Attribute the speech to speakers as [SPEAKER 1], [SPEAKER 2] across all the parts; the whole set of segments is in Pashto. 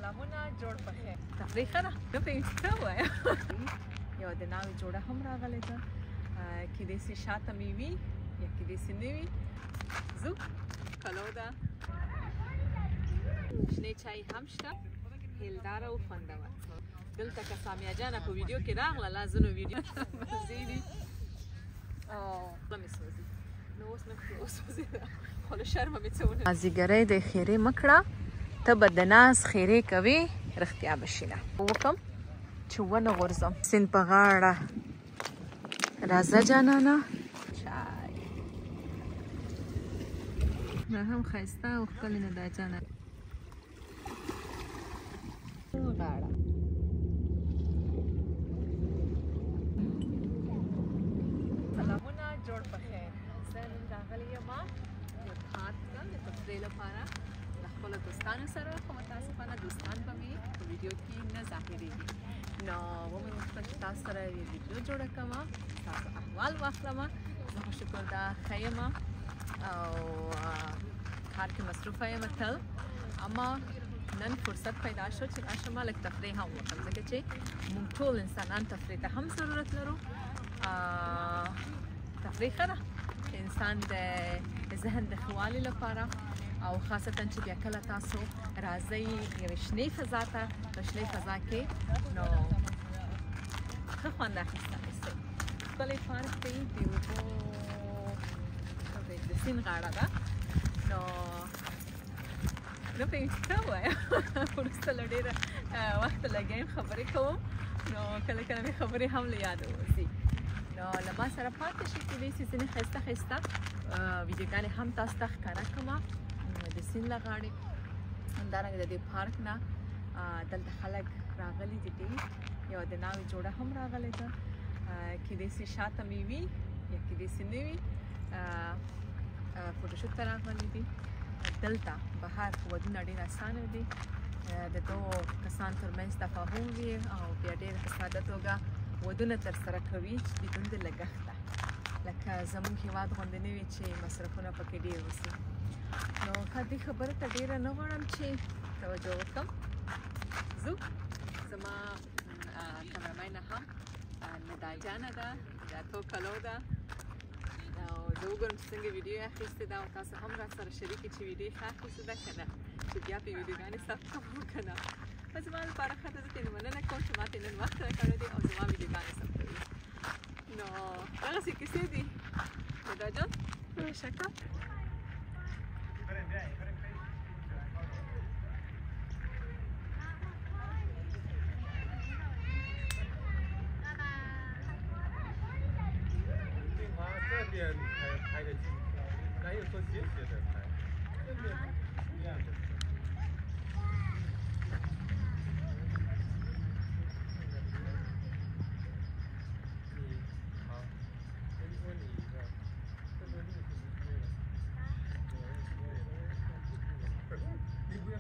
[SPEAKER 1] سلامونه جوړ په خیر تفریح ښه ده نه پوهېږم څه ووایم یوه د ناوې جوړه هم راغلې ده کیدای سي شاته مې وي یا کیدای سي نه وي ځو کلو ده شنې چای هم شته هیلداره او خوندور دلته که سامیه جانه په ویډیو کې راغله لا ځینو ویډیو مزې دي خوله مې سوځي نو اوس مې خوله وسوځېده خو له شرمه مې څه ونه مازدیګرۍ د خیرې مه کړه ته به د ناز خیرې کوې رښتیا به شي نه وکړم چې ونه غورځم سیند په غاړه راځه جانانه چای دا هم ښایسته او ښکلې نه ده جانه غاړه سلامونه جوړ په خیر زه نن راغلی یم یو پارک ته د تفریح لپاره د خپلو دوستانو سره خو متاسفانه دوستان به مې په ویډیو کې نه ظاهرېږي نو ومې غوښتل چې تاسو سره یو ویډیو جوړه کړم ستاسو احوال واخلم زه خو شکر ده ښه یم او کار کې مصروفه یم تل اما نن فرصت پیدا شو چې راشم لږ تفریح هم وکړم ځکه چې موږ ټول انسانان تفریح ته هم ضرورت لرو تفریح ښه ده انسان د ذهن د ښه والي لپاره او خاصتا چې بیا کله تاسو راځئ یوې شنې فضا ته په شنې فضا کې نو ښه خوند اخیستلی شئ ښکلی پارک دی د اوبو د سیند غاړه ده نو نه پوهېږم څه ووایم وروسته له ډېره وخته لګیا یم خبرې کوم نو کله کله مې خبرې هم له یاده وځي نو له ما سره پاتې شي کیدای شي ځینې ښایسته ښایسته ویډیوګانې هم تاسو ته ښکاره کړم د سیند له غاړې همدارنګه د دې پارک نه دلته خلک راغلي دي ډېر یوه د ناوې جوړه هم راغلې ده کیدای شي شاته مې وي یا کیدای شي نه وي فوټوشوټ ته راغلي دي دلته بهر ودونه ډېر اسانه دي د دوو کسانو ترمنځ تفاهم وي او بیا ډېر په ساده توګه ودونه ترسره کوي چې بدون د لګښت ده لکه زموږ هېواد غوندې نه وي چې مصرفونه پکې ډېر اوسي نو ښه دې خبرې ته ډېره نه غواړم چې توجه وکړم ځو زما کمرمینه هم ندا جانه ده د اتو کلو ده او زه وګورم چې څنګه ویډیو یې اخیستې ده او تاسو هم راسره شریکې چې ویډیو یې ښه اخیستې ده که نه چې بیا پرې ویډیوګانې ثبت کوم که نه زما لپاره ښه ده زه ترې مننه کوم چې ما ترې نن وخت راکړی دی او زما ویډیوګانې ثبتوي نو دغسې کیسې دي ندا جان شکر
[SPEAKER 2] 拍的景，哪有说斜斜的拍？对不对？一样的。好，我问你一个，这个路是不对的，你不要。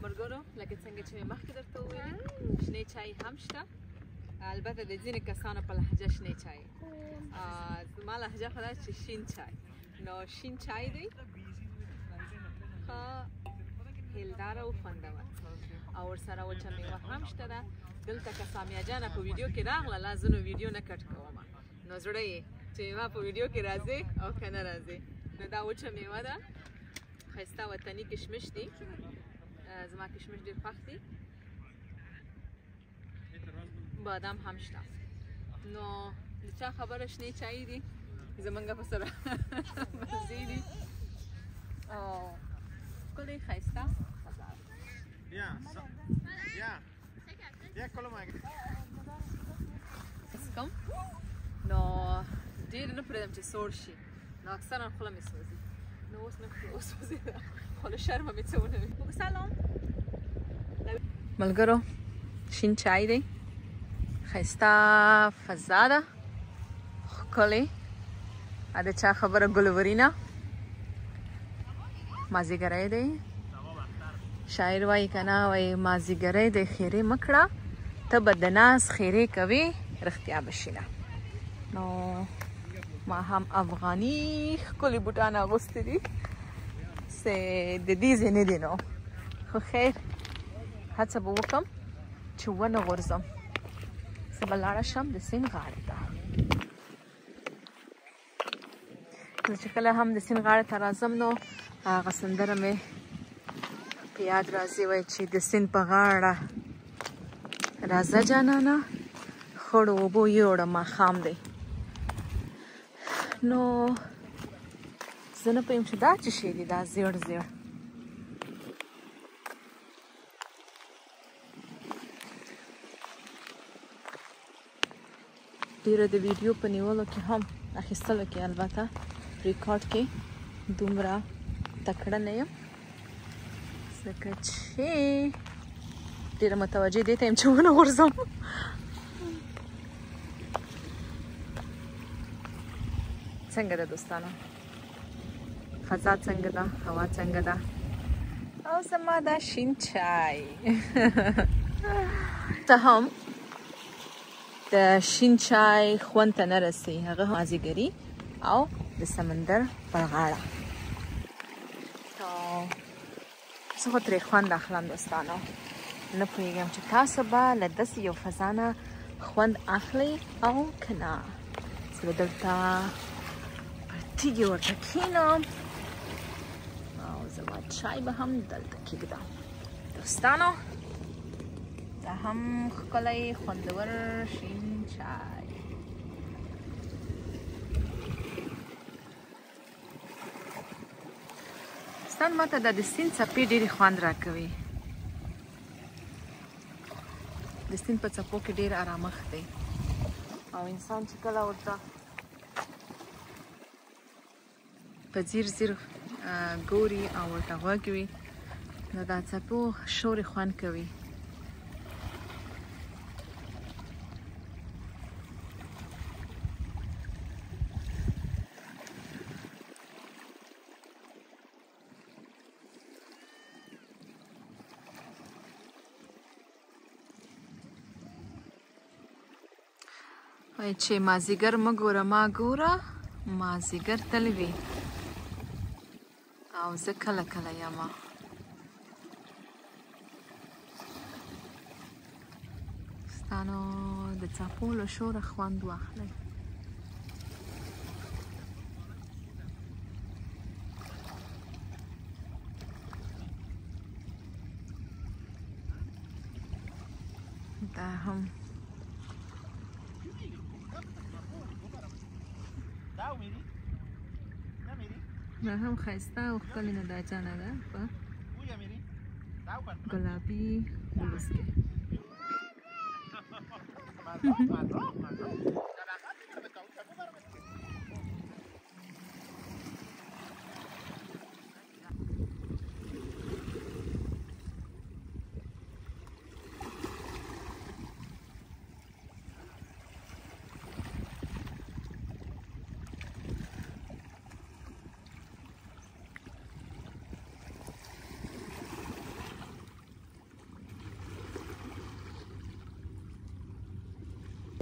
[SPEAKER 1] ملګرو لکه څنګه چې مې مخکې درته وویلې شنې چای هم شته البته د ځینې کسانو په لهجه شنې چای زما لهجه خو ده چې شین چای نو شین چای دی ښه هیلداره او خوندور او ورسره وچه میوه هم شته ده دلته که سامیه جانه په ویډیو کې راغله لا ځینو ویډیو نه کټ کوم نو زړه یې چې ما په ویډیو کې راځي او که نه راځي نو دا وچه میوه ده ښایسته وطني کشمش دي زما کشمش ډېر خوښ دي بادام هم شته نو د چا خبره شنې چای دي زمونږ په سره مزې دي او ښکلې ښایسته څکم نو ډېر نه پرېږدم چې سوړ شي نو اکثرا خوله مې سوځي نو اوس مې خوله وسوځېده خو له شرمه مې څه ونه وي سلام ملګرو شین چای دی ښایسته فضا ده ښکلې د چا خبره ګلورینا مازیګری دی شاعر وایي که نه وایي مازیګری دی خیرې مه کړه ته به د ناز خیرې کوې رښتیا به شي نه نو ما هم افغاني ښکلي بوټان اغوستي دي چې د دې ځای نه دي نو خو خیر هڅه به وکړم چې ونه غورځم زه به لاړه شم د سیند غاړې ته زه چې کله هم د سیند غاړې ته راځم نو هغه سندره مې په یاد راځي وایي چې د سیند په غاړه راځه جانانه خړو اوبو یوړه ماښام دی نو زه نه پوهېږم چې دا څه شی دي دا زیړ زیړ ډېره د ویډیو په نیولو کې هم اخیستلو کې البته ریکارډ کې دومره تکړه نه یم ځکه چې ډېره متوجه دې ته یم چې ونه غورځم څنګه ده دوستانو فضا څنګه ده هوا څنګه ده او زما دا شین چای ته هم د شین چای خوند ته نه رسي هغه مازیګري او د سمندر پر غاړه زه خو ترې خوند اخلم دوستانو نه پوهېږم چې تاسو به له داسې یو فضا نه خوند اخلئ او که نه زه به دلته پر تیږې ورته کښېنم او زما چای به هم دلته کېږدم دوستانو دا هم ښکلی خوندور شین چای دوستان ماته دا د سیند څپې ډېرې خوند راکوي د سیند په څپو کې ډېر آرامښت دی او انسان چې کله ورته په ځیر ځیر ګوري او ورته غوږ وي نو دا څپو شور خوند کوي وایي چې مازیګر مه ګوره ما ګوره مازیګر تل وي او زه کله کله یمه دوستانو د څپو له شوره خوند واخلئ دا هم دا هم ښایسته او ښکلې ننداجانه ده په ګلابي ولس کې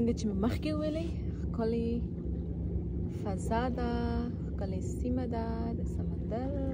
[SPEAKER 1] څنګه چې مې مخکې وویلې ښکلې فضا ده ښکلې سیمه ده د سمندر